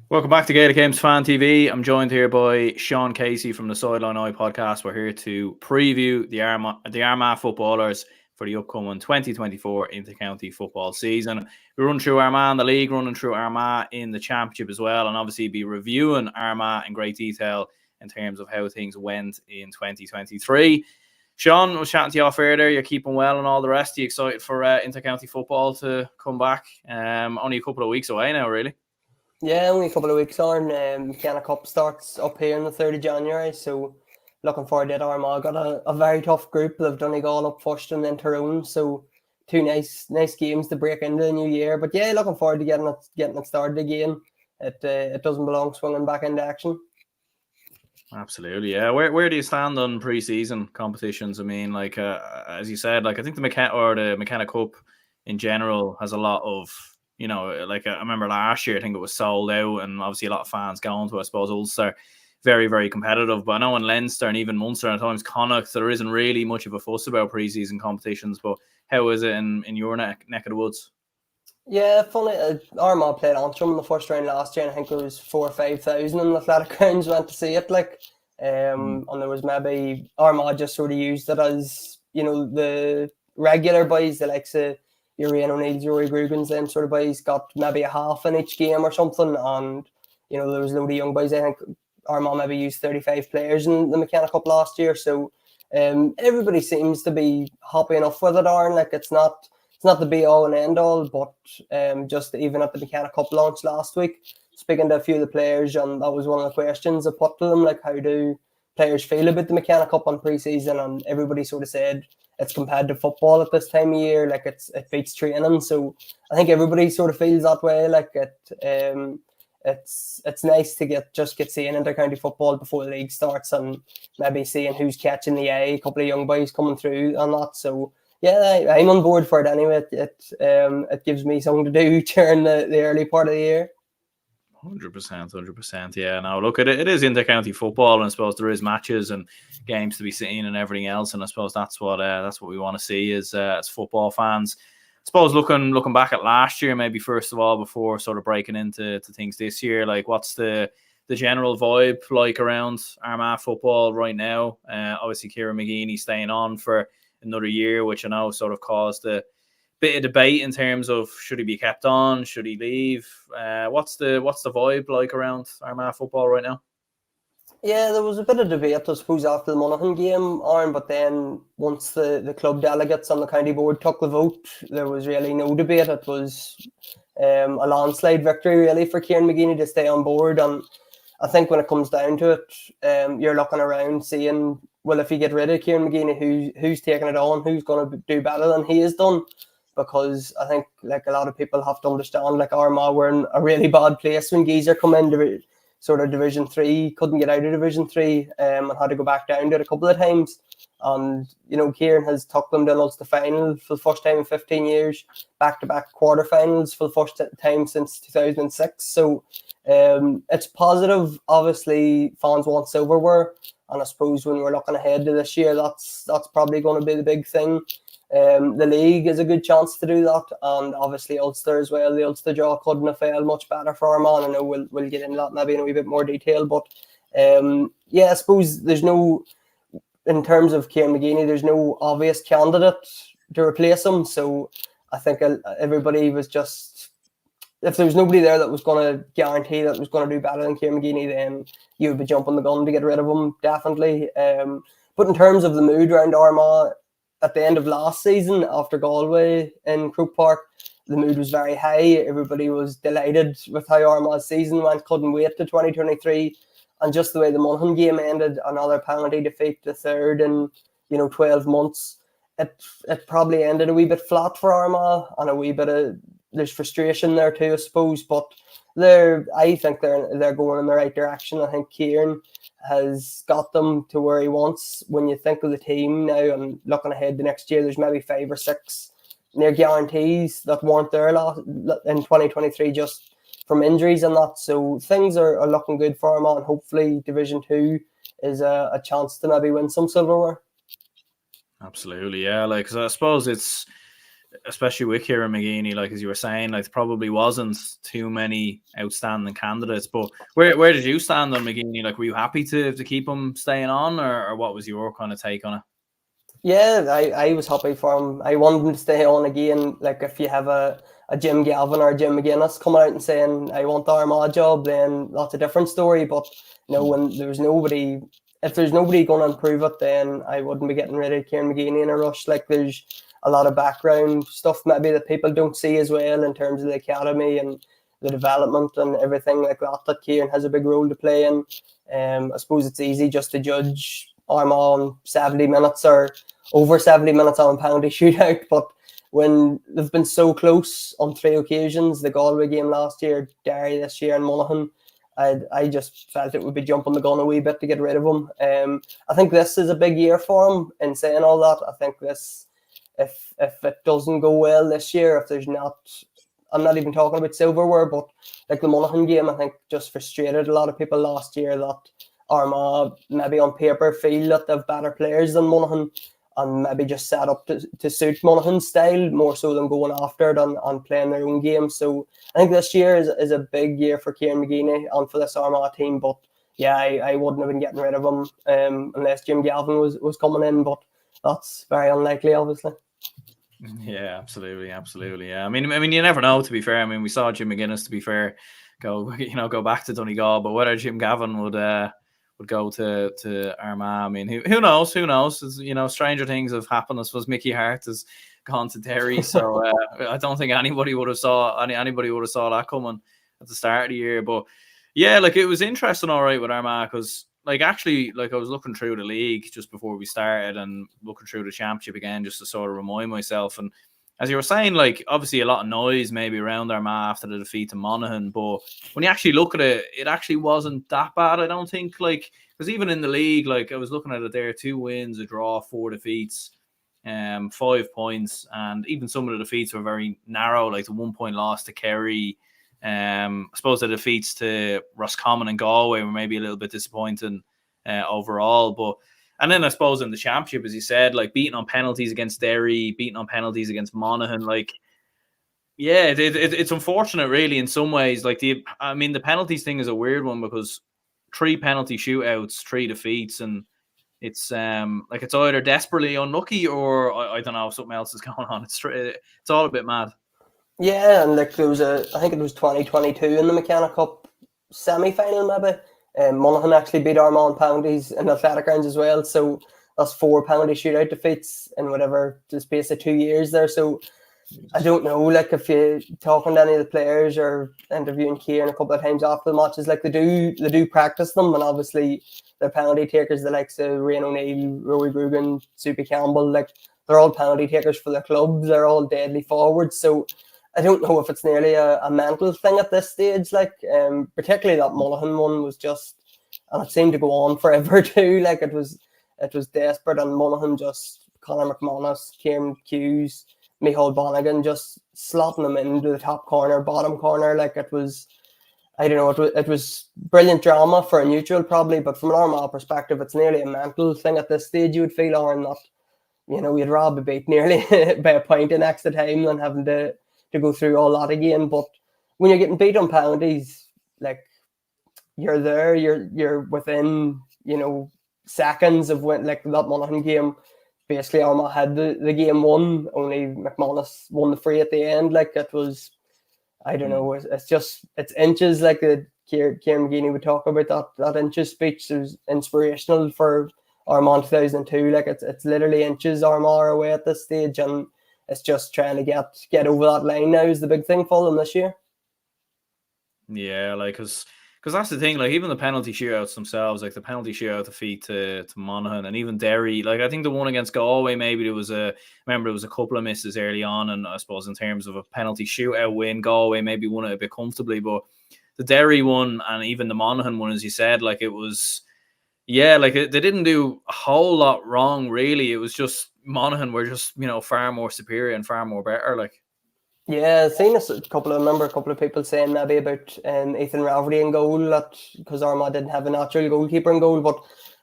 Welcome back to Gaelic Games Fan TV. I'm joined here by Sean Casey from the Sideline Eye podcast. We're here to preview the Armagh footballers for the upcoming 2024 inter-county football season. We run through Armagh in the league, running through Armagh in the championship as well, and obviously be reviewing Armagh in great detail in terms of how things went in 2023. Sean, I was chatting to you off air there. You're keeping well and all the rest. Are you excited for inter-county football to come back? Only a couple of weeks away now, really. Yeah, only a couple of weeks on. Gaelic Cup starts up here on the 3rd of January, so looking forward to it. Armagh got a very tough group. They've done all up first and then Tyrone, so two nice games to break into the new year. But yeah, looking forward to getting it started again. It doesn't belong swinging back into action. Absolutely, yeah. Where do you stand on pre-season competitions? I mean, like as you said, like I think the McKenna Cup in general has a lot of, you know, like I remember last year, I think it was sold out, and obviously a lot of fans going to, I suppose, Ulster, very, very competitive. But I know in Leinster and even Munster and at times Connacht, there isn't really much of a fuss about pre-season competitions. But how is it in your neck of the woods? Yeah, funny. Armagh played Antrim in the first round last year, and I think there was 4,000 or 5,000 in the athletic grounds went to see it. And there was maybe Armagh just sort of used it as, you know, the regular boys, the likes of Kieran McLaughlin, Rory Grugans, them sort of boys got maybe a half in each game or something. And, you know, there was a load of young boys. I think Armagh maybe used 35 players in the McKenna Cup last year. So everybody seems to be happy enough with it, Aaron. Like it's not the be all and end all, but just even at the McKenna Cup launch last week, speaking to a few of the players, and that was one of the questions I put to them, like how do players feel about the McKenna Cup on pre-season? And everybody sort of said it's competitive football at this time of year, like it beats training. So I think everybody sort of feels that way. Like it's nice to get seeing inter-county football before the league starts, and maybe seeing who's catching the eye, a couple of young boys coming through and that. So yeah, I'm on board for it anyway. It gives me something to do during the early part of the year. 100%. Yeah, now look at it. It is inter-county football, and I suppose there is matches and games to be seen and everything else. And I suppose that's what we want to see as football fans. I suppose looking back at last year, maybe first of all, before sort of breaking into things this year, like what's the general vibe like around Armagh football right now? Obviously, Kieran McGeeney staying on for another year, which I know sort of caused a bit of debate in terms of should he be kept on, should he leave? What's the vibe like around Armagh football right now? Yeah, there was a bit of debate, I suppose, after the Monaghan game, Aaron, but then once the club delegates on the county board took the vote, there was really no debate. It was a landslide victory, really, for Kieran McGeeney to stay on board. And I think when it comes down to it, you're looking around seeing, well, if you get rid of Kieran McGeeney, who's taking it on, who's going to do better than he has done? Because I think, like, a lot of people have to understand, like, Armagh were in a really bad place when Geezer come into sort of Division 3, couldn't get out of Division 3, and had to go back down to it a couple of times. And, you know, Kieran has took them to an Ulster final for the first time in 15 years, back-to-back quarterfinals for the first time since 2006. So it's positive. Obviously, fans want silverware, and I suppose when we're looking ahead to this year, that's probably going to be the big thing. The league is a good chance to do that, and obviously Ulster as well. The Ulster draw couldn't have failed much better for Armagh. I know we'll get into that maybe in a wee bit more detail, but yeah, I suppose there's no, in terms of Kieran McGeeney, there's no obvious candidate to replace him. So I think everybody was just, if there was nobody there that was going to guarantee that was going to do better than Kieran McGeeney, then you would be jumping the gun to get rid of him, definitely. But in terms of the mood around Armagh, at the end of last season, after Galway in Croke Park, the mood was very high. Everybody was delighted with how Armagh's season went, couldn't wait to 2023. And just the way the Monaghan game ended, another penalty defeat, the third in 12 months, it probably ended a wee bit flat for Armagh, and a wee bit of, there's frustration there too, I suppose. But I think they're going in the right direction. I think Kieran has got them to where he wants. When you think of the team now and looking ahead to next year, there's maybe 5 or 6 near guarantees that weren't there in 2023 just from injuries and that. So things are looking good for Armagh, and hopefully Division 2 is a chance to maybe win some silverware. Absolutely, yeah. Like, 'cause I suppose it's especially with Kieran McGeeney, like as you were saying, like there probably wasn't too many outstanding candidates. But where did you stand on McGeeney? Like, were you happy to keep him staying on, or what was your kind of take on it? Yeah, I was happy for him. I wanted him to stay on again. Like if you have a Jim Gavin or a Jim McGuinness coming out and saying, I want the Armagh job, then that's a different story. But when there's nobody, if there's nobody going to improve it, then I wouldn't be getting rid of Kieran McGeeney in a rush. Like there's a lot of background stuff maybe that people don't see as well in terms of the academy and the development and everything like that Kieran has a big role to play in. I suppose it's easy just to judge Armagh on 70 minutes or over 70 minutes on a penalty shootout, but when they've been so close on 3 occasions, the Galway game last year, Derry this year, and Monaghan, I just felt it would be jumping the gun a wee bit to get rid of him. I think this is a big year for him. In saying all that, I think this, if it doesn't go well this year, if there's not, I'm not even talking about silverware, but like the Monaghan game, I think just frustrated a lot of people last year that Armagh maybe on paper feel that they've better players than Monaghan, and maybe just set up to suit Monaghan's style more so than going after it and playing their own game. So I think this year is a big year for Kieran McGeeney and for this Armagh team. But yeah, I wouldn't have been getting rid of him unless Jim Gavin was coming in. But that's very unlikely, obviously. Yeah, absolutely. Yeah, I mean, you never know. To be fair, I mean, we saw Jim McGuinness. To be fair, go back to Donegal, but whether Jim Gavin would go to Armagh. I mean, who knows? It's, stranger things have happened. I suppose Mickey Hart has gone to Derry, so I don't think anybody would have saw that coming at the start of the year. But yeah, like it was interesting, all right, with Armagh, because like actually, like I was looking through the league just before we started and looking through the championship again just to sort of remind myself. And as you were saying, like obviously a lot of noise maybe around Armagh after the defeat to Monaghan, but when you actually look at it, it actually wasn't that bad. I don't think, like, because even in the league, like I was looking at it there, 2 wins, a draw, 4 defeats, 5 points, and even some of the defeats were very narrow, like the 1 point loss to Kerry. I suppose the defeats to Roscommon and Galway were maybe a little bit disappointing overall, but. And then I suppose in the championship, as you said, like beating on penalties against Derry, beating on penalties against Monaghan, like, yeah, it's unfortunate really in some ways. Like the penalties thing is a weird one because 3 penalty shootouts, 3 defeats, and it's like it's either desperately unlucky or I don't know, something else is going on. It's all a bit mad. Yeah, and like there was I think it was 2022 in the McKenna Cup semi-final maybe. Monaghan actually beat Armagh on penalties in athletic grounds as well, so that's 4 penalty shootout defeats in whatever the space of 2 years there. So I don't know, like if you're talking to any of the players or interviewing Kieran a couple of times after the matches, like they do practice them, and obviously they're penalty takers, the likes of Ashen ONeal, Rory Grugan, Soupy Campbell, like they're all penalty takers for their clubs, they're all deadly forwards. So I don't know if it's nearly a mental thing at this stage, like particularly that Monaghan one was just, and it seemed to go on forever too. Like it was desperate, and Monaghan just Conor McManus, Kieran Hughes, Micheál Bonnigan just slotting them into the top corner, bottom corner. Like it was, I don't know, it was brilliant drama for a neutral probably, but from an Armagh perspective, it's nearly a mental thing at this stage. You would feel, Aaron, that we'd rather beat nearly by a point in extra time than having to go through all that again. But when you're getting beat on penalties, like you're there, you're within seconds of when, like that Monaghan game, basically Armagh had the game won, only McManus won the free at the end. Like it was, I don't know, it's inches, like the Kieran McGeeney would talk about that inches speech. It was inspirational for Armagh 2002. Like it's literally inches Armagh away at this stage, and it's just trying to get over that line now is the big thing for them this year. Yeah, like because that's the thing. Like even the penalty shootouts themselves, like the penalty shootout defeat to Monaghan, and even Derry. Like I think the one against Galway, maybe there was a couple of misses early on, and I suppose in terms of a penalty shootout win, Galway maybe won it a bit comfortably. But the Derry one and even the Monaghan one, as you said, like it was. Yeah, like they didn't do a whole lot wrong, really. It was just Monaghan were just, far more superior and far more better. Like, yeah, I've seen a couple of people saying maybe about Ethan Rafferty in goal, that because Armagh didn't have a natural goalkeeper in goal. But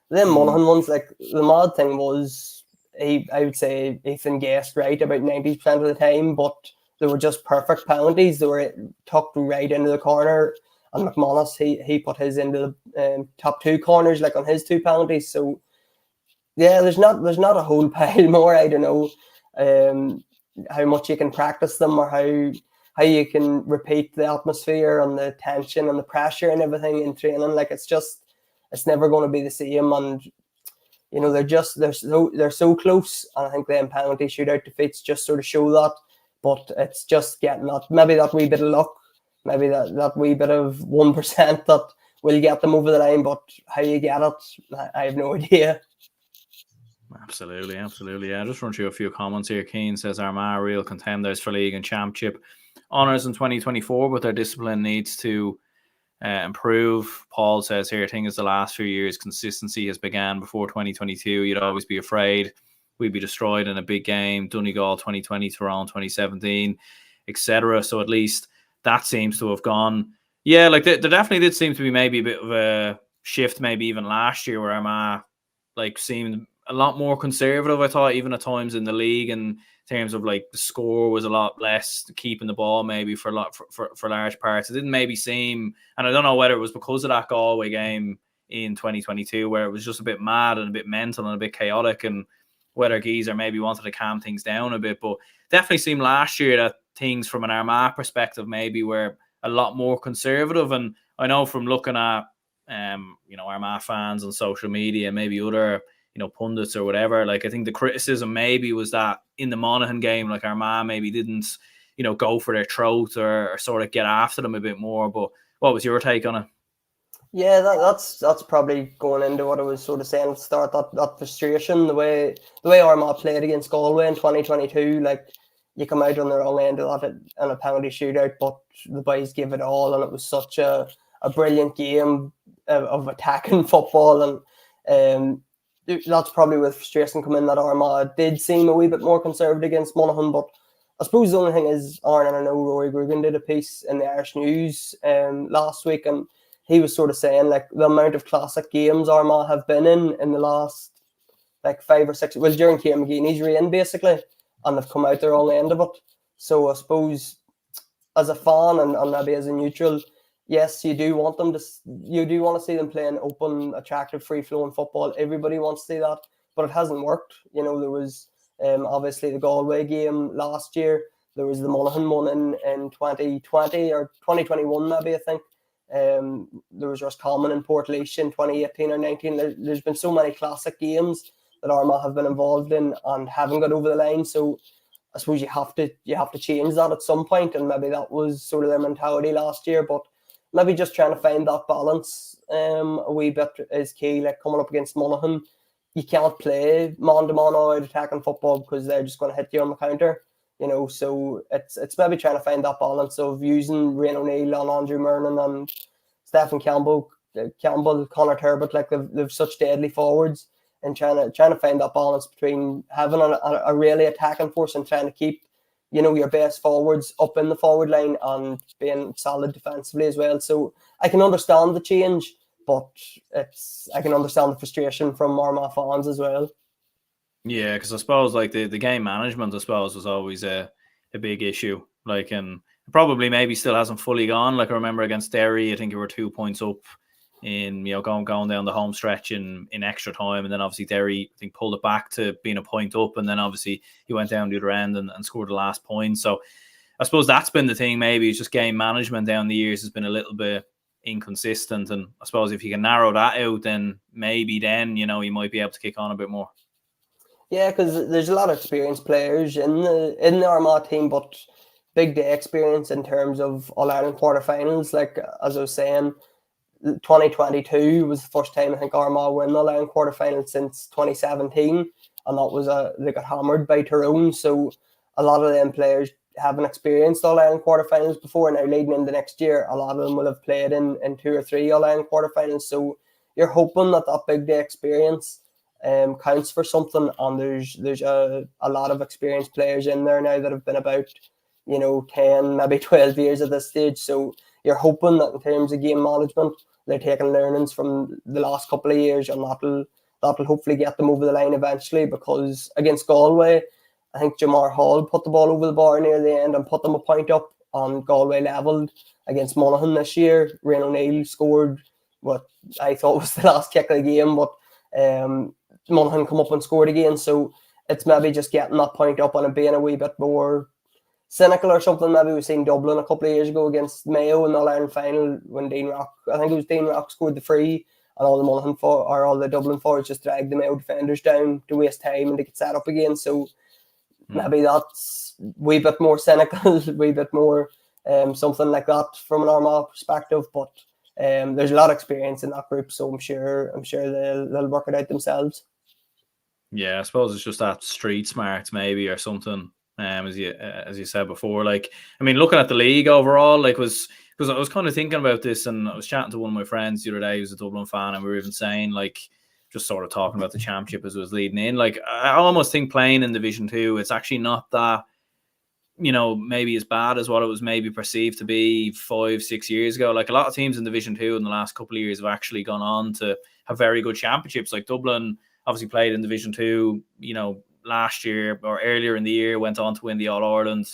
then Monaghan ones, like the mad thing was I would say Ethan guessed right about 90% of the time, but they were just perfect penalties. They were tucked right into the corner, and McManus, he put his into the top 2 corners, like on his 2 penalties. So yeah, there's not a whole pile more. I don't know how much you can practice them, or how you can repeat the atmosphere and the tension and the pressure and everything in training. Like it's never going to be the same. And you know, they're so close, and I think the penalty shootout defeats just sort of show that. But it's just getting that wee bit of luck, maybe that wee bit of 1% that will get them over the line. But how you get it, I have no idea. Absolutely. Yeah, just run through a few comments here. Keane says Armagh are real contenders for league and championship honours in 2024, but their discipline needs to improve. Paul says here, I think it's the last few years consistency has began. Before 2022, you'd always be afraid we'd be destroyed in a big game. Donegal 2020, Tyrone 2017, etc. So at least that seems to have gone. Yeah, like there definitely did seem to be maybe a bit of a shift, maybe even last year, where Armagh like seemed a lot more conservative, I thought, even at times in the league, in terms of like the score was a lot less, keeping the ball maybe for large parts. It didn't maybe seem, and I don't know whether it was because of that Galway game in 2022 where it was just a bit mad and a bit mental and a bit chaotic, and whether Geezer maybe wanted to calm things down a bit. But definitely seemed last year that things from an Armagh perspective maybe were a lot more conservative. And I know from looking at Armagh fans on social media, maybe other pundits or whatever, like I think the criticism maybe was that in the Monaghan game, like Armagh maybe didn't go for their throat or sort of get after them a bit more. But what was your take on it? Yeah, that's probably going into what I was sort of saying at the start, that frustration, the way Armagh played against Galway in 2022, like you come out on the wrong end of that in a penalty shootout, but the boys gave it all, and it was such a brilliant game of attacking football. And that's probably where the frustration come in, that Armagh did seem a wee bit more conservative against Monaghan. But I suppose the only thing is, Aaron, and I know Rory Grugan did a piece in the Irish News last week, and he was sort of saying like the amount of classic games Armagh have been in the last like 5 or 6, well, during Kieran McLaughlin's reign basically, and they've come out the wrong end of it. So I suppose as a fan and maybe as a neutral, yes, you do want to see them playing open, attractive, free-flowing football. Everybody wants to see that, but it hasn't worked. There was obviously the Galway game last year. There was the Monaghan one in 2020 or 2021 maybe, I think. There was Roscommon in Portlaoise in 2018 or 19. There's been so many classic games that Armagh have been involved in and haven't got over the line. So I suppose you have to change that at some point, and maybe that was sort of their mentality last year. But maybe just trying to find that balance a wee bit is key. Like coming up against Monaghan, you can't play man-to-man out attacking football because they're just going to hit you on the counter. So it's maybe trying to find that balance of using Rian O'Neill and Andrew Murnan and Stephen Campbell, Conor Turbot, like they've such deadly forwards, and trying to find that balance between having a really attacking force and trying to keep your best forwards up in the forward line and being solid defensively as well. So I can understand the change, but I can understand the frustration from Armagh fans as well. Yeah, because I suppose like the game management, I suppose, was always a big issue. Like, and probably maybe still hasn't fully gone. Like I remember against Derry, I think you were 2 points up in going down the home stretch in extra time, and then obviously Derry, I think, pulled it back to being a point up, and then obviously he went down the other end and scored the last point. So I suppose that's been the thing. Maybe it's just game management down the years has been a little bit inconsistent, and I suppose if you can narrow that out, then maybe then you might be able to kick on a bit more. Yeah, because there's a lot of experienced players in the Armagh team, but big day experience in terms of All-Ireland quarterfinals. Like as I was saying, 2022 was the first time I think Armagh were in the All-Ireland quarterfinal since 2017, and that was they got hammered by Tyrone. So a lot of them players haven't experienced All-Ireland quarterfinals before. Now leading into next year, a lot of them will have played in 2 or 3 All-Ireland quarterfinals. So you're hoping that big day experience counts for something, and there's a lot of experienced players in there now that have been about 10, maybe 12 years at this stage. So you're hoping that in terms of game management, they're taking learnings from the last couple of years, and that'll that will hopefully get them over the line eventually, because against Galway, I think Jamar Hall put the ball over the bar near the end and put them a point up, on Galway levelled. Against Monaghan this year, Rian O'Neill scored what I thought was the last kick of the game, but Monaghan come up and scored again. So it's maybe just getting that point up and it being a wee bit more cynical or something. Maybe we've seen Dublin a couple of years ago against Mayo in the All-Ireland final, when Dean Rock scored the free, and all the Monaghan or all the Dublin forwards just dragged the Mayo defenders down to waste time and to get set up again. So maybe that's a wee bit more cynical, a wee bit more something like that from an Armagh perspective. But there's a lot of experience in that group, so I'm sure they'll work it out themselves. Yeah, I suppose it's just that street smarts maybe, or something. As you said before, like, I mean, looking at the league overall, like, because I was kind of thinking about this, and I was chatting to one of my friends the other day who's a Dublin fan, and we were even saying, like, just sort of talking about the championship as it was leading in. Like, I almost think playing in Division 2, it's actually not that, you know, maybe as bad as what it was maybe perceived to be 5-6 years ago. Like, a lot of teams in Division 2 in the last couple of years have actually gone on to have very good championships. Like, Dublin obviously played in Division 2, you know, last year or earlier in the year, went on to win the All-Ireland.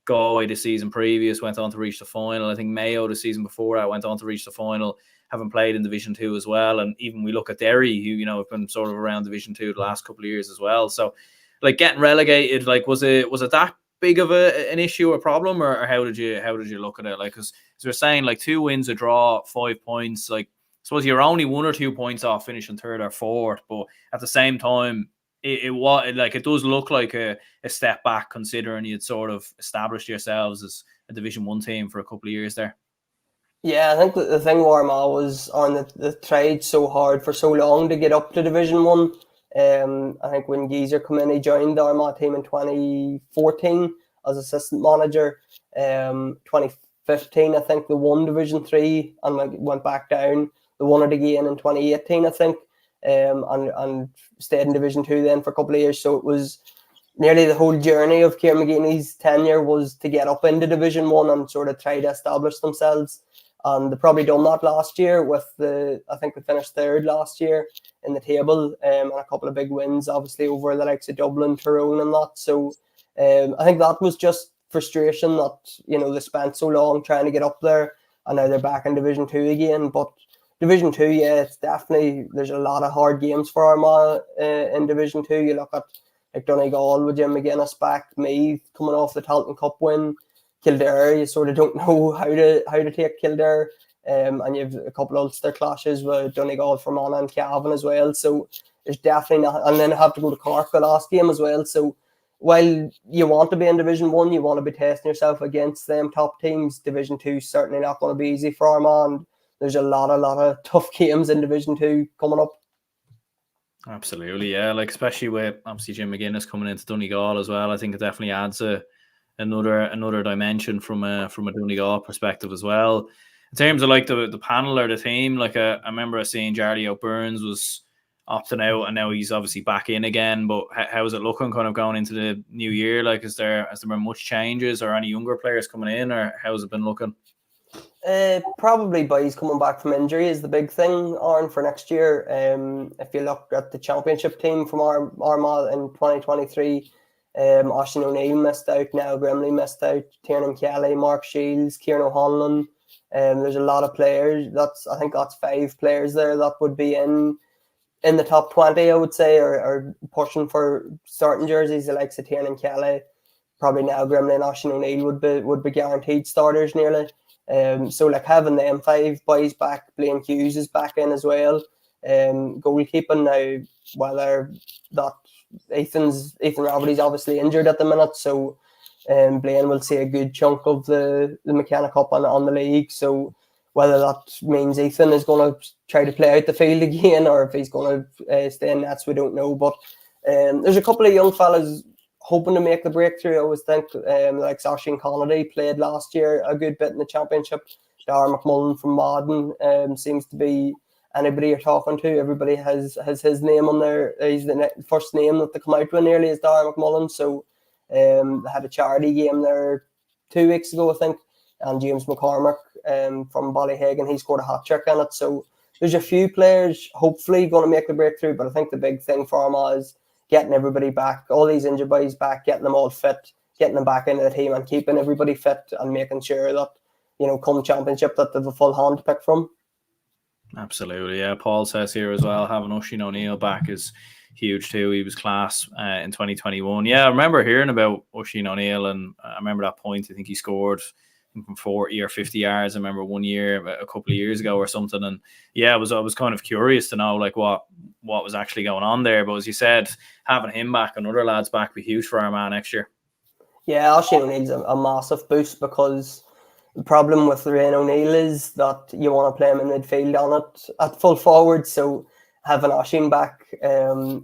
Galway the season previous went on to reach the final. I think Mayo the season before that went on to reach the final, having played in Division 2 as well. And even we look at Derry, who, you know, have been sort of around Division 2 the last couple of years as well. So, like, getting relegated, like, was it that big of an issue or problem, or how did you look at it? Like, because as we're saying, like, 2 wins, a draw, 5 points. Like, I suppose you're only 1 or 2 points off finishing third or fourth, but at the same time, it does look like a step back, considering you'd sort of established yourselves as a Division 1 team for a couple of years there. Yeah, I think the thing with Armagh was they tried so hard for so long to get up to Division 1. I think when Geezer came in, he joined the Armagh team in 2014 as assistant manager. 2015, I think they won Division 3 and went back down. They won it again in 2018, I think. And stayed in Division 2 then for a couple of years. So it was nearly the whole journey of Kieran McGeeney's tenure was to get up into Division 1 and sort of try to establish themselves. And they probably done that last year I think they finished third last year in the table, and a couple of big wins, obviously, over the likes of Dublin, Tyrone and that. So I think that was just frustration that, you know, they spent so long trying to get up there, and now they're back in Division 2 again. But Division 2, yeah, it's definitely, there's a lot of hard games for Armagh in Division 2. You look at like Donegal with Jim McGuinness back, Meath coming off the Talton Cup win, Kildare, you sort of don't know how to take Kildare, and you have a couple of Ulster clashes with Donegal, Fermanagh and Cavan as well. So there's definitely not, and then I have to go to Cork the last game as well. So while you want to be in Division 1, you want to be testing yourself against them top teams. Division 2 is certainly not going to be easy for Armagh, and there's a lot of tough games in Division 2 coming up. Absolutely, yeah. Like, especially with obviously Jim McGuinness coming into Donegal as well, I think it definitely adds another dimension from a Donegal perspective as well. In terms of like the panel or the team, like I remember seeing Jardy O'Byrne was opting out, and now he's obviously back in again. But how is it looking kind of going into the new year? Like, has there been much changes or any younger players coming in, or how's it been looking? Probably boys coming back from injury is the big thing, Aaron, for next year. If you look at the championship team from Armagh in 2023, Ashen ONeal missed out, Niall Grimley missed out, Tiernan Kelly, Mark Shields, Kieran O'Hanlon. There's a lot of players. I think that's 5 players there that would be in the top 20, I would say, or pushing for starting jerseys. The likes of Tiernan Kelly, probably Niall Grimley and Ashen ONeal would be guaranteed starters nearly. So like having them 5 boys back, Blaine Hughes is back in as well. Goalkeeping now, whether that Ethan Rafferty's obviously injured at the minute, so Blaine will see a good chunk of the McKenna Cup on the league. So whether that means Ethan is going to try to play out the field again, or if he's going to stay in nets, we don't know. But there's a couple of young fellas hoping to make the breakthrough. I always think like Sashin Connolly played last year a good bit in the championship. Darragh McMullen from Madden seems to be anybody you're talking to. Everybody has his name on there. He's the first name that they come out with nearly is Darragh McMullen. So they had a charity game there 2 weeks ago, I think, and James McCormick from Ballyhagan, he scored a hat-trick in it. So there's a few players hopefully going to make the breakthrough, but I think the big thing for Armagh is getting everybody back, all these injured boys back, getting them all fit, getting them back into the team and keeping everybody fit and making sure that, come championship, that they have a full hand to pick from. Absolutely, yeah. Paul says here as well, having Ashen ONeal back is huge too. He was class in 2021. Yeah, I remember hearing about Ashen ONeal, and I remember that point. I think he scored from 40 or 50 yards. I remember one year, a couple of years ago or something. And yeah, I was kind of curious to know like what was actually going on there. But as you said, having him back and other lads back would be huge for Armagh next year. Yeah, Ashen ONeal's a massive boost, because the problem with Kieran ONeal is that you want to play him in midfield on it at full forward. So having Ashen back,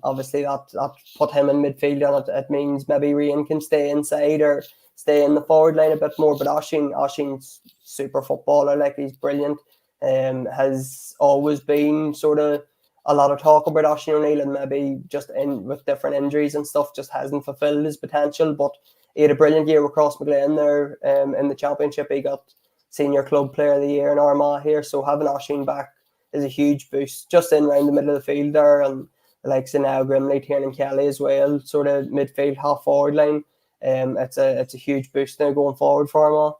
obviously that put him in midfield on it. It means maybe Ryan can stay inside or stay in the forward line a bit more. But Ashen's super footballer, like he's brilliant. Has always been sort of a lot of talk about Ashen ONeal, and maybe just with different injuries and stuff just hasn't fulfilled his potential. But he had a brilliant year with Crossmaglen there in the championship. He got senior club player of the year in Armagh here. So having Ashen back is a huge boost, just in around the middle of the field there, and the likes of now Grimley, Tierney and Kelly as well, sort of midfield, half forward line. It's a huge boost now going forward for Armagh.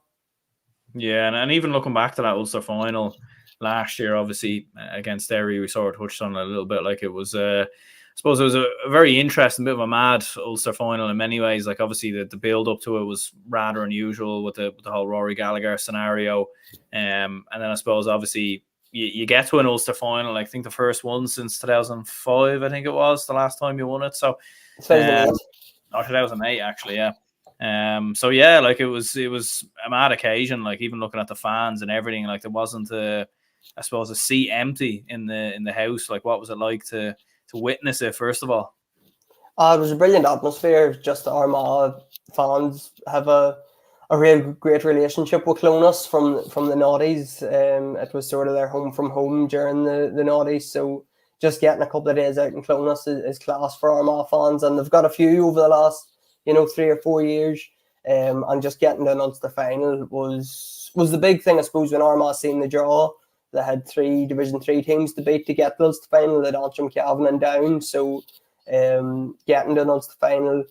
Yeah, and even looking back to that Ulster final last year, obviously against Derry, we sort of touched on it a little bit. Like it was, I suppose it was a very interesting, bit of a mad Ulster final in many ways. Like obviously the build up to it was rather unusual with the whole Rory Gallagher scenario, and then I suppose obviously you get to an Ulster final. I think the first one since 2005, I think it was the last time you won it. So, 2008 actually, yeah. So yeah, like it was a mad occasion. Like even looking at the fans and everything, like there wasn't I suppose a seat empty in the house. Like what was it like to witness it first of all? It was a brilliant atmosphere. Just the Armagh fans have a real great relationship with Clonus from the noughties. It was sort of their home from home during the noughties. So just getting a couple of days out in Clonus is class for Armagh fans, and they've got a few over the last 3 or 4 years. And just getting to an Ulster final was the big thing, I suppose, when Armagh seen the draw. They had 3 Division 3 teams to beat to get the Ulster final. They'd Antrim, Cavan and Down. So getting to an Ulster final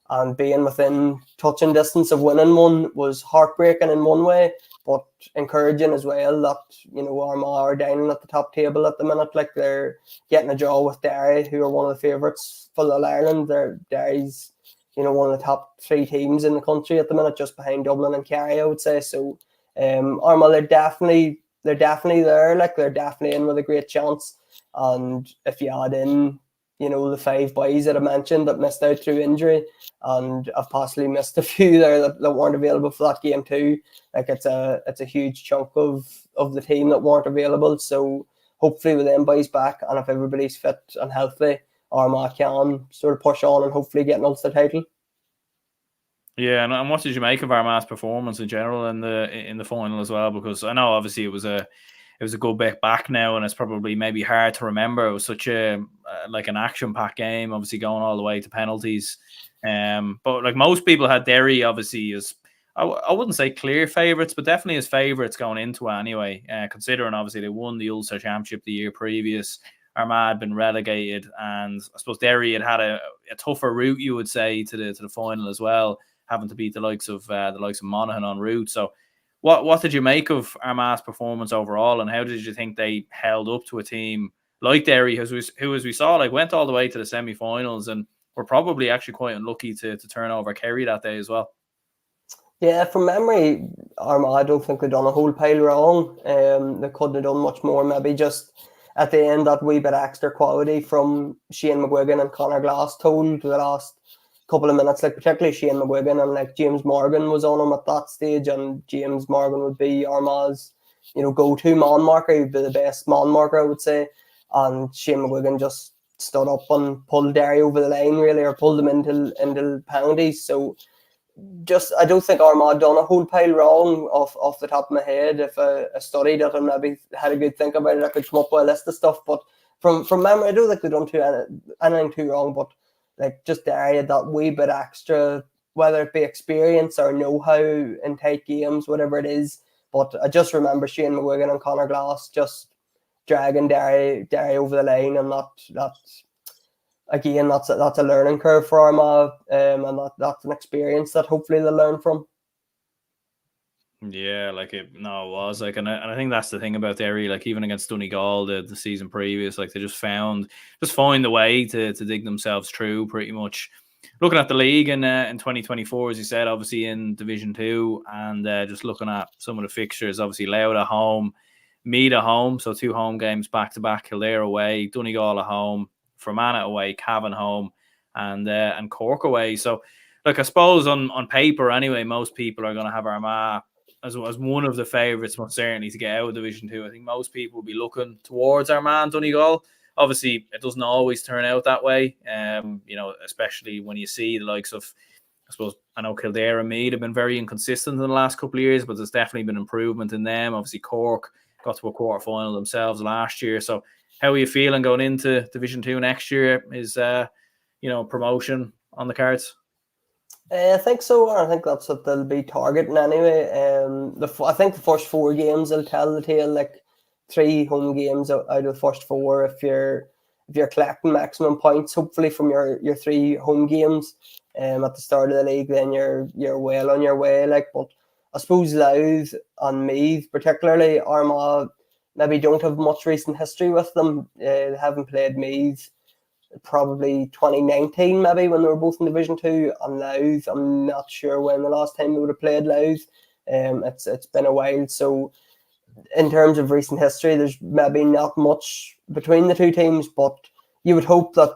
and being within touching distance of winning one was heartbreaking in one way, but encouraging as well that, Armagh are down at the top table at the minute. Like they're getting a draw with Derry, who are one of the favourites for All-Ireland. Derry's, one of the top 3 teams in the country at the minute, just behind Dublin and Kerry, I would say. So Armagh, they're definitely there. Like they're definitely in with a great chance. And if you add in, the 5 boys that I mentioned that missed out through injury, and I've possibly missed a few there that weren't available for that game too. Like it's a huge chunk of the team that weren't available. So hopefully with them boys back, and if everybody's fit and healthy, Armagh can sort of push on and hopefully get an Ulster title. Yeah, and what did you make of Armagh's performance in general in the final as well? Because I know obviously it was a good bit back now, and it's probably maybe hard to remember. It was such an action-packed game, obviously going all the way to penalties. But like most people had Derry obviously as I wouldn't say clear favourites, but definitely as favourites going into it anyway. Considering obviously they won the Ulster Championship the year previous, Armagh had been relegated, and I suppose Derry had a tougher route, you would say, to the final as well, having to beat the likes of Monaghan en route. So, what did you make of Armagh's performance overall, and how did you think they held up to a team like Derry, who as we saw, like went all the way to the semi-finals and were probably actually quite unlucky to turn over Kerry that day as well? Yeah, from memory, Armagh, I don't think they've done a whole pile wrong. They couldn't have done much more. Maybe just at the end, that wee bit extra quality from Shane McGuigan and Conor Glass told the last couple of minutes, like particularly Shane McGuigan, and like James Morgan was on him at that stage, and James Morgan would be Armagh's go-to man marker. He'd be the best man marker, I would say. And Shane McGuigan just stood up and pulled Derry over the line, really, or pulled them into penalties. So just, I don't think Armagh done a whole pile wrong off the top of my head. If I studied it and maybe had a good think about it, I could come up with a list of stuff. But from memory, I don't think they've done anything too wrong. But like just Derry had that wee bit extra, whether it be experience or know-how in tight games, whatever it is. But I just remember Shane McGuigan and Conor Glass just dragging Derry over the line, and that's a learning curve for Armagh, and that's an experience that hopefully they'll learn from. Yeah, it was and I think that's the thing about Derry. Like even against Donegal the season previous, like they just find the way to dig themselves through pretty much. Looking at the league in 2024, as you said, obviously in Division 2, and just looking at some of the fixtures, obviously Louth at home, Meath at home, so 2 home games back to back. Kildare away, Donegal at home, Fermanagh away, Cavan home, and Cork away. So, I suppose on paper anyway, most people are going to have Armagh as one of the favourites, most certainly, to get out of Division 2. I think most people will be looking towards Armagh and Donegal. Obviously, it doesn't always turn out that way, especially when you see the likes of, I suppose, I know Kildare and Meath have been very inconsistent in the last couple of years, but there's definitely been improvement in them. Obviously, Cork got to a quarter-final themselves last year. So how are you feeling going into Division 2 next year? Is, promotion on the cards? I think so. I think that's what they'll be targeting anyway. I think the first 4 games will tell the tale. 3 home games out of the first 4. If you're collecting maximum points, hopefully from your 3 home games, at the start of the league, then you're well on your way. But I suppose Louth and Meath, particularly Armagh, maybe don't have much recent history with them. They haven't played Meath probably 2019, maybe, when they were both in Division 2, and Louth, I'm not sure when the last time they would have played Louth. It's been a while, so in terms of recent history, there's maybe not much between the 2 teams, but you would hope that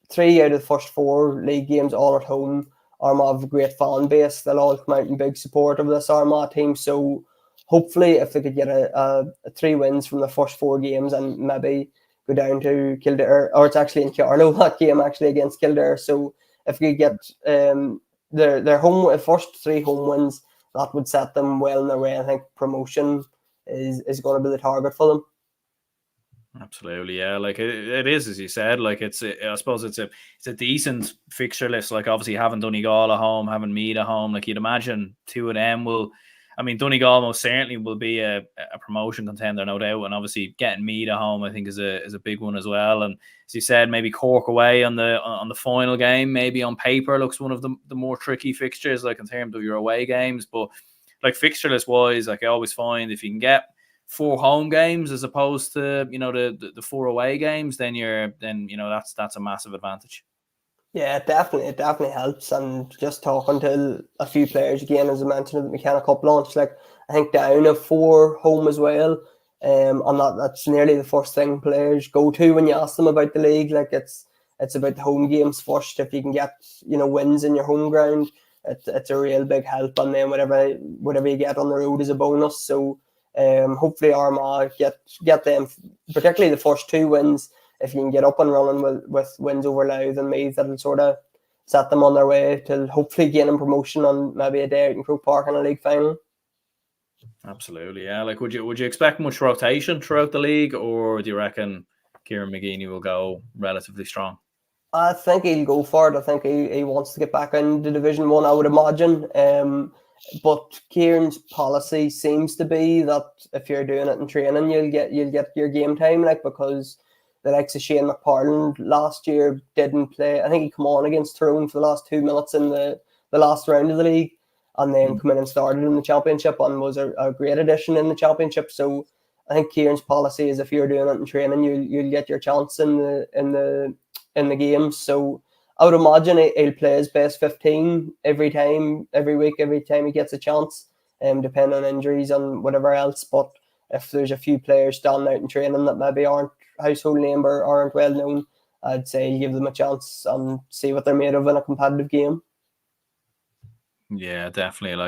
3 out of the first 4 league games all at home, Armagh have a great fan base. They'll all come out in big support of this Armagh team, so hopefully if they could get a 3 wins from the first 4 games and maybe go down to Kildare, or it's actually in Carlow, that game actually against Kildare. So if you get their home first 3 home wins, that would set them well in their way. I think promotion is going to be the target for them. Absolutely, yeah. It is, as you said. I suppose it's a decent fixture list. Obviously having Donegal at home, having Meath at home. You'd imagine 2 of them will. I mean, Donegal most certainly will be a promotion contender, no doubt, and obviously getting Meath at home, I think, is a big one as well. And as you said, maybe Cork away on the final game, maybe on paper looks one of the more tricky fixtures, in terms of your away games. But fixture list wise, I always find if you can get 4 home games as opposed to the 4 away games, then that's a massive advantage. Yeah, it definitely helps. And just talking to a few players again, as I mentioned at the McKenna Cup launch, I think down of 4 home as well. And that's nearly the first thing players go to when you ask them about the league. It's about the home games first. If you can get wins in your home ground, it's a real big help. And then whatever you get on the road is a bonus. So hopefully Armagh get them, particularly the first 2 wins. If you can get up and running with wins over Louth and Meath, that'll sort of set them on their way to hopefully gaining promotion on maybe a day out in Croke Park in a league final. Absolutely, yeah. Would you expect much rotation throughout the league, or do you reckon Kieran McGeeney will go relatively strong? I think he'll go for it. I think he wants to get back into Division 1, I would imagine. But Kieran's policy seems to be that if you're doing it in training, you'll get your game time, because the likes of Shane McParland last year didn't play. I think he came on against Tyrone for the last 2 minutes in the last round of the league, and then come in and started in the championship and was a great addition in the championship. So I think Kieran's policy is if you're doing it in training, you'll get your chance in the games. So I would imagine he'll play his best 15 every week, every time he gets a chance, depending on injuries and whatever else. But if there's a few players standing out in training that maybe aren't household name or aren't well known, I'd say give them a chance and see what they're made of in a competitive game. Yeah, definitely.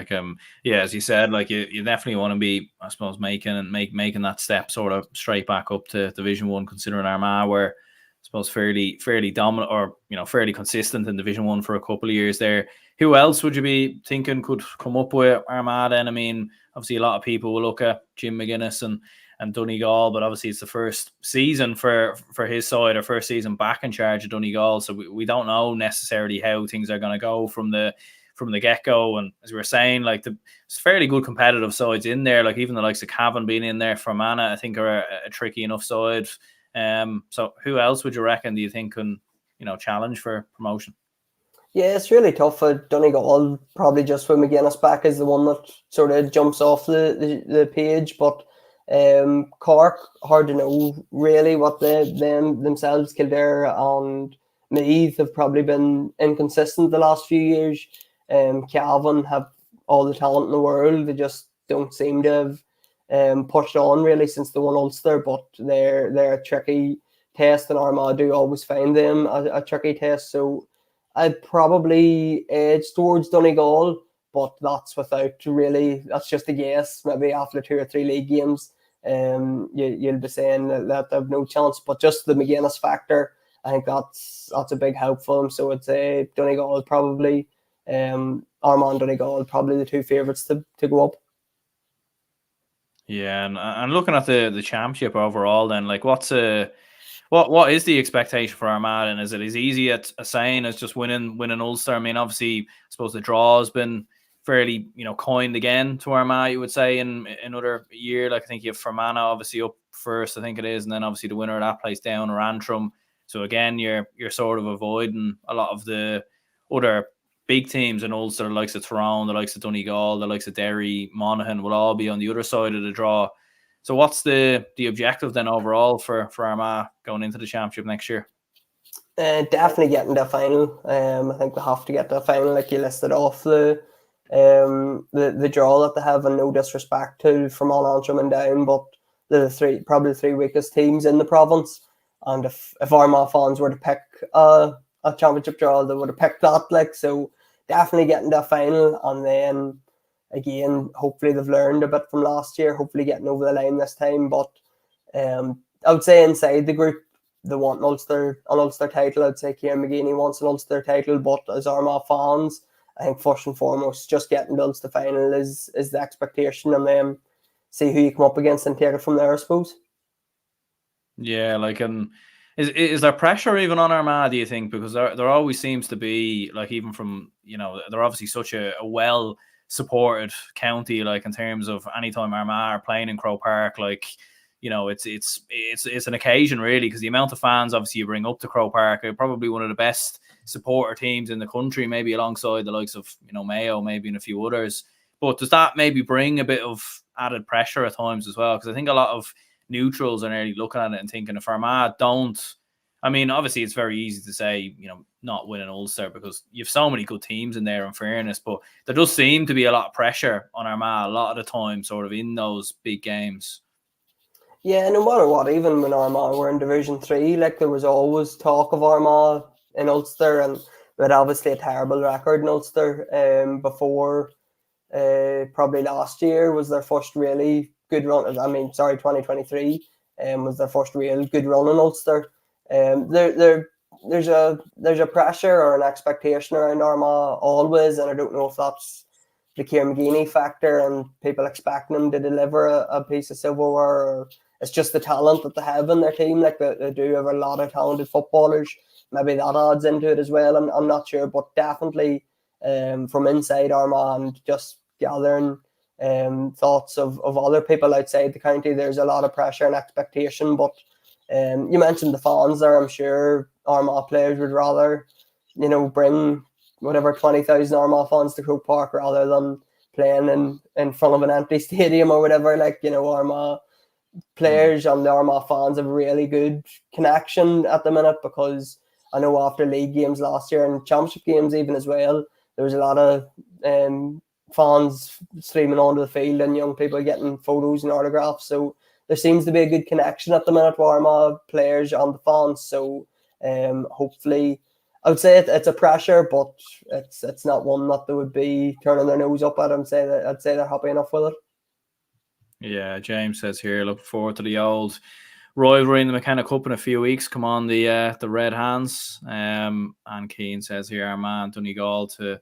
As you said, you definitely want to be, I suppose, making that step sort of straight back up to Division 1, considering Armagh were, I suppose, fairly dominant, or fairly consistent in Division 1 for a couple of years there. Who else would you be thinking could come up with Armagh then? I mean, obviously a lot of people will look at Jim McGuinness and Donegal, but obviously it's the first season for his side, or first season back in charge of Donegal, so we don't know necessarily how things are going to go from the from the get-go. And as we were saying, like it's fairly good competitive sides in there. Like even the likes of Cavan being in there for Fermanagh, I think are a tricky enough side. So who else would you reckon, do you think, can, challenge for promotion? Yeah, it's really tough. Donegal, probably just with McGuinness back, is the one that sort of jumps off the page. But Cork, hard to know really what themselves, Kildare and Meath have probably been inconsistent the last few years. Cavan have all the talent in the world. They just don't seem to have pushed on really since they won Ulster. But they're a tricky test, and Armagh do always find them a tricky test. So I'd probably edge towards Donegal, but that's just a guess. Maybe after 2 or 3 league games, you'll be saying that they've no chance. But just the McGuinness factor, I think that's a big help for them. So I'd say Donegal probably, Armagh and Donegal probably the 2 favourites to go up. Yeah, and looking at the championship overall, then like what is the expectation for Armagh? And is it as easy as saying as just winning Ulster? I mean, obviously, I suppose the draw has been fairly, coined again to Armagh, you would say, in another year. Like I think you have Fermanagh obviously up first, I think it is, and then obviously the winner of that place down, or Antrim. So again, you're sort of avoiding a lot of the other big teams in Ulster, the likes of Tyrone, the likes of Donegal, the likes of Derry, Monaghan will all be on the other side of the draw. So what's the objective then overall for Armagh going into the championship next year? Definitely getting to the final. I think they have to get to the final, like you listed off the draw that they have, and no disrespect to from Antrim and down, but they're probably the 3 weakest teams in the province. And if Armagh fans were to pick a championship draw, they would have picked that. Like, so definitely getting to the final, and then again, hopefully they've learned a bit from last year, hopefully getting over the line this time. But I would say inside the group, they want an Ulster title. I'd say Kieran McGeeney wants an Ulster title, but as Armagh fans, I think first and foremost, just getting to Ulster final is the expectation, and then see who you come up against and take it from there, I suppose. Yeah, like, is there pressure even on Armagh, do you think? Because there always seems to be, like, even from, they're obviously such a well supported county, like in terms of anytime Armagh are playing in Croke Park, like, it's an occasion really, because the amount of fans obviously you bring up to Croke Park are probably one of the best supporter teams in the country, maybe alongside the likes of Mayo, maybe and a few others. But does that maybe bring a bit of added pressure at times as well? Because I think a lot of neutrals are nearly looking at it and thinking, if Armagh don't, I mean, obviously it's very easy to say, not winning Ulster because you have so many good teams in there, in fairness, but there does seem to be a lot of pressure on Armagh a lot of the time, sort of in those big games. Yeah, no matter what, even when Armagh were in Division 3, like, there was always talk of Armagh in Ulster, and they had obviously a terrible record in Ulster before. Probably last year was their first really good run. 2023 was their first real good run in Ulster. There's a pressure or an expectation around Armagh always, and I don't know if that's the Kieran McGeeney factor and people expecting them to deliver a piece of silverware, or it's just the talent that they have in their team. Like, they do have a lot of talented footballers. Maybe that adds into it as well. I'm not sure, but definitely from inside Armagh and just gathering thoughts of other people outside the county, there's a lot of pressure and expectation. But you mentioned the fans there. I'm sure Armagh players would rather, bring whatever 20,000 Armagh fans to Croke Park rather than playing in front of an empty stadium or whatever. Like, Armagh players and the Armagh fans have a really good connection at the minute, because I know after league games last year and championship games even as well, there was a lot of fans streaming onto the field and young people getting photos and autographs. So there seems to be a good connection at the minute with Armagh players and the fans. So hopefully, I would say it's a pressure, but it's not one that they would be turning their nose up at. I'd say they're happy enough with it. Yeah, James says here, looking forward to the old rivalry in the McKenna Cup in a few weeks. Come on, the Red Hands. And Keane says here, Armagh and Donegal to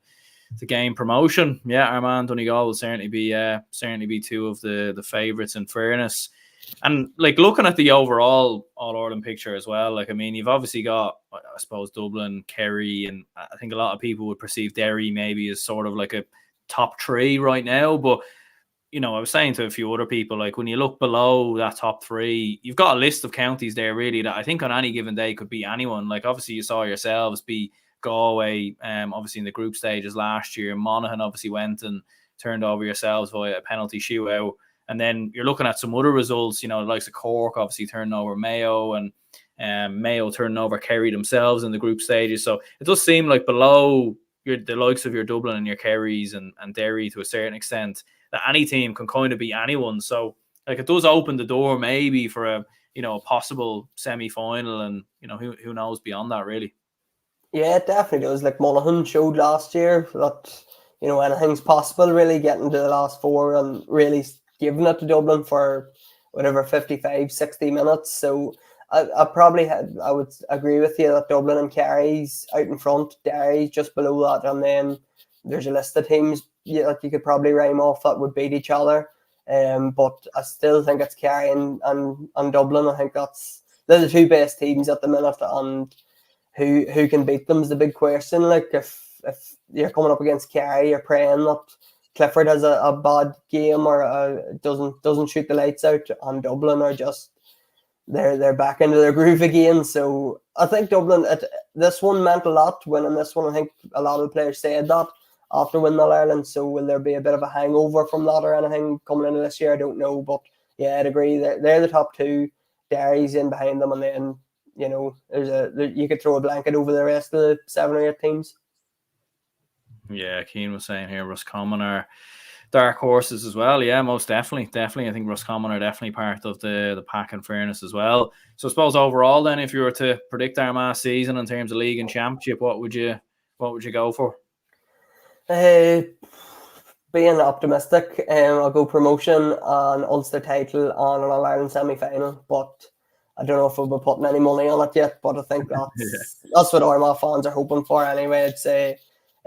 gain promotion. Yeah, Armagh and Donegal will certainly be two of the favourites, in fairness. And like looking at the overall All-Ireland picture as well, like, I mean, you've obviously got, I suppose, Dublin, Kerry, and I think a lot of people would perceive Derry maybe as sort of like a top three right now. But, you know, I was saying to a few other people, like when you look below that top three, you've got a list of counties there really that I think on any given day could beat anyone. Like obviously you saw yourselves beat Galway, obviously in the group stages last year. Monaghan obviously went and turned over yourselves via a penalty shootout. And then you're looking at some other results, you know, the likes of Cork obviously turning over Mayo, and Mayo turning over Kerry themselves in the group stages. So it does seem like below the likes of your Dublin and your Kerrys and Derry to a certain extent, that any team can kind of beat anyone. So like it does open the door maybe for a, you know, a possible semi-final, and, you know, who knows beyond that really. Yeah, it definitely does. Like Monaghan showed last year that, you know, anything's possible really, getting to the last four and really giving it to Dublin for whatever 55, 60 minutes. So I would agree with you that Dublin and Kerry's out in front, Derry just below that, and then there's a list of teams that you could probably rhyme off that would beat each other. But I still think it's Kerry and Dublin. I think they're the two best teams at the minute, and who can beat them is the big question. Like if you're coming up against Kerry, you're praying that Clifford has a bad game or doesn't shoot the lights out, and Dublin are just they're back into their groove again. So I think Dublin, this one meant a lot, winning this one. I think a lot of the players said that after winning All-Ireland. So will there be a bit of a hangover from that or anything coming into this year? I don't know, but yeah, I'd agree. They're the top two. Derry's in behind them, and then, you know, you could throw a blanket over the rest of the 7 or 8 teams. Yeah, Keane was saying here, Roscommon are dark horses as well. Yeah, most definitely. I think Roscommon are definitely part of the pack, in fairness as well. So I suppose overall then, if you were to predict Armagh's season in terms of league and championship, what would you go for? Being optimistic, I'll go promotion and Ulster title and an All-Ireland semi-final, but I don't know if we'll be putting any money on it yet, but I think that's what Armagh fans are hoping for anyway. I'd say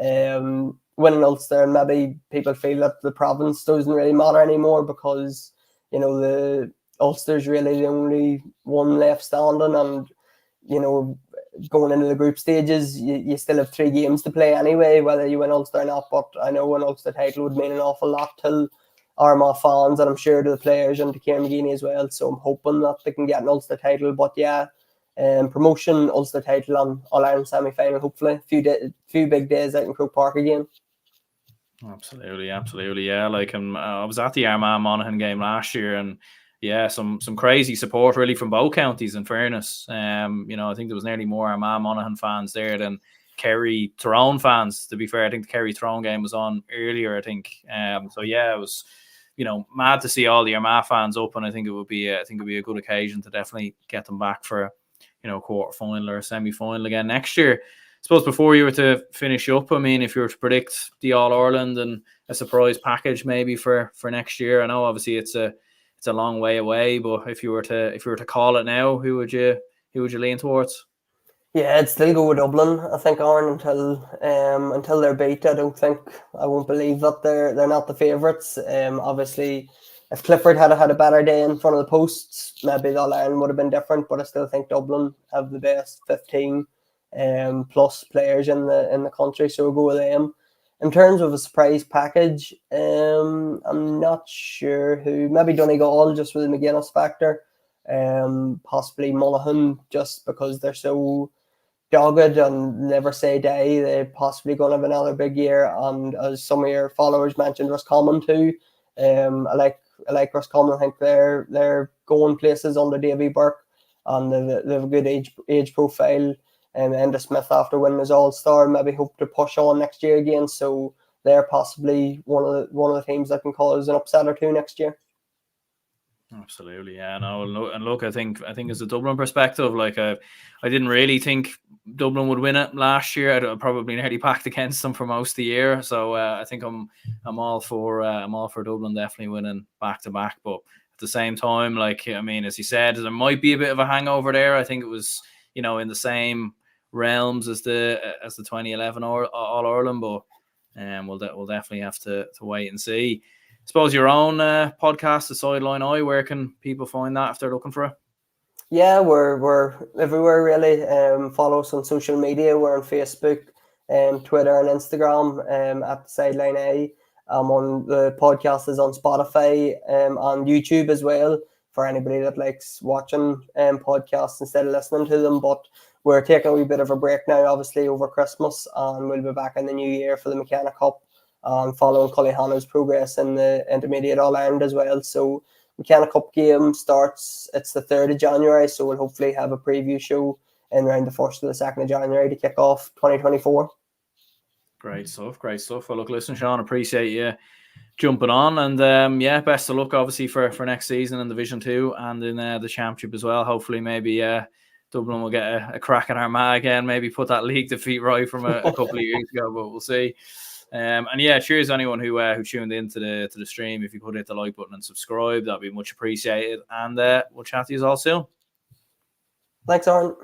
winning Ulster, and maybe people feel that the province doesn't really matter anymore because, you know, the Ulster's really the only one left standing, and, you know, going into the group stages, you still have 3 games to play anyway, whether you win Ulster or not. But I know an Ulster title would mean an awful lot to Armagh fans, and I'm sure to the players and to Kieran McLaughlin as well. So I'm hoping that they can get an Ulster title. But yeah, promotion, Ulster title, and All-Ireland semi-final, hopefully. Few big days out in Croke Park again. Absolutely, yeah. Like I was at the Armagh Monaghan game last year, and yeah, some crazy support really from both counties, in fairness. You know, I think there was nearly more Armagh Monaghan fans there than Kerry Tyrone fans, to be fair. I think the Kerry Tyrone game was on earlier, I think. So yeah, it was, you know, mad to see all the Armagh fans up, and I think it would be a good occasion to definitely get them back for, you know, quarter final or semi final again next year. I suppose before you were to finish up, I mean, if you were to predict the All Ireland and a surprise package maybe for next year, I know obviously it's a long way away, but if you were to call it now, who would you lean towards? Yeah, I'd still go with Dublin. I think, Aaron, until they're beat, I won't believe that they're not the favourites. Obviously, if Clifford had a better day in front of the posts, maybe the All-Ireland would have been different. But I still think Dublin have the best 15 plus players in the country, so we'll go with them. In terms of a surprise package, I'm not sure who. Maybe Donegal, just with the McGuinness factor. Possibly Monaghan, just because they're so dogged and never say die. They're possibly going to have another big year. And as some of your followers mentioned, Roscommon too. I like Roscommon. I think they're going places under Davy Burke, and they have a good age profile. Enda Smith, after winning his All-Star, maybe hope to push on next year again. So they're possibly one of the teams that can cause an upset or two next year. Absolutely, yeah. No, and look, I think as a Dublin perspective, like I didn't really think Dublin would win it last year. I'd probably nearly backed against them for most of the year. So I think I'm all for Dublin definitely winning back to back. But at the same time, like, I mean, as you said, there might be a bit of a hangover there. I think it was, you know, in the same realms as the 2011 All Ireland, but we'll definitely have to wait and see. suppose your own podcast, The Sideline Eye, where can people find that if they're looking for it? Yeah, we're everywhere really. Follow us on social media. We're on Facebook, Twitter and Instagram at The Sideline Eye. On the podcast is on Spotify, on YouTube as well, for anybody that likes watching podcasts instead of listening to them. But we're taking a wee bit of a break now, obviously, over Christmas, and we'll be back in the new year for the McKenna Cup, following Cullyhanna's progress in the Intermediate All-Ireland as well. So McKenna Cup game starts, it's the 3rd of January, so we'll hopefully have a preview show in around the 1st or the 2nd of January to kick off 2024. Great stuff. Well, look, listen, Sean, appreciate you jumping on, and best of luck, obviously, for next season in Division 2 and in the Championship as well. Hopefully, maybe Dublin will get a crack at Armagh again, maybe put that league defeat right from a couple of years ago, but we'll see. Cheers to anyone who tuned into the stream. If you could hit the like button and subscribe, that'd be much appreciated. And we'll chat to you all soon. Thanks, Aaron.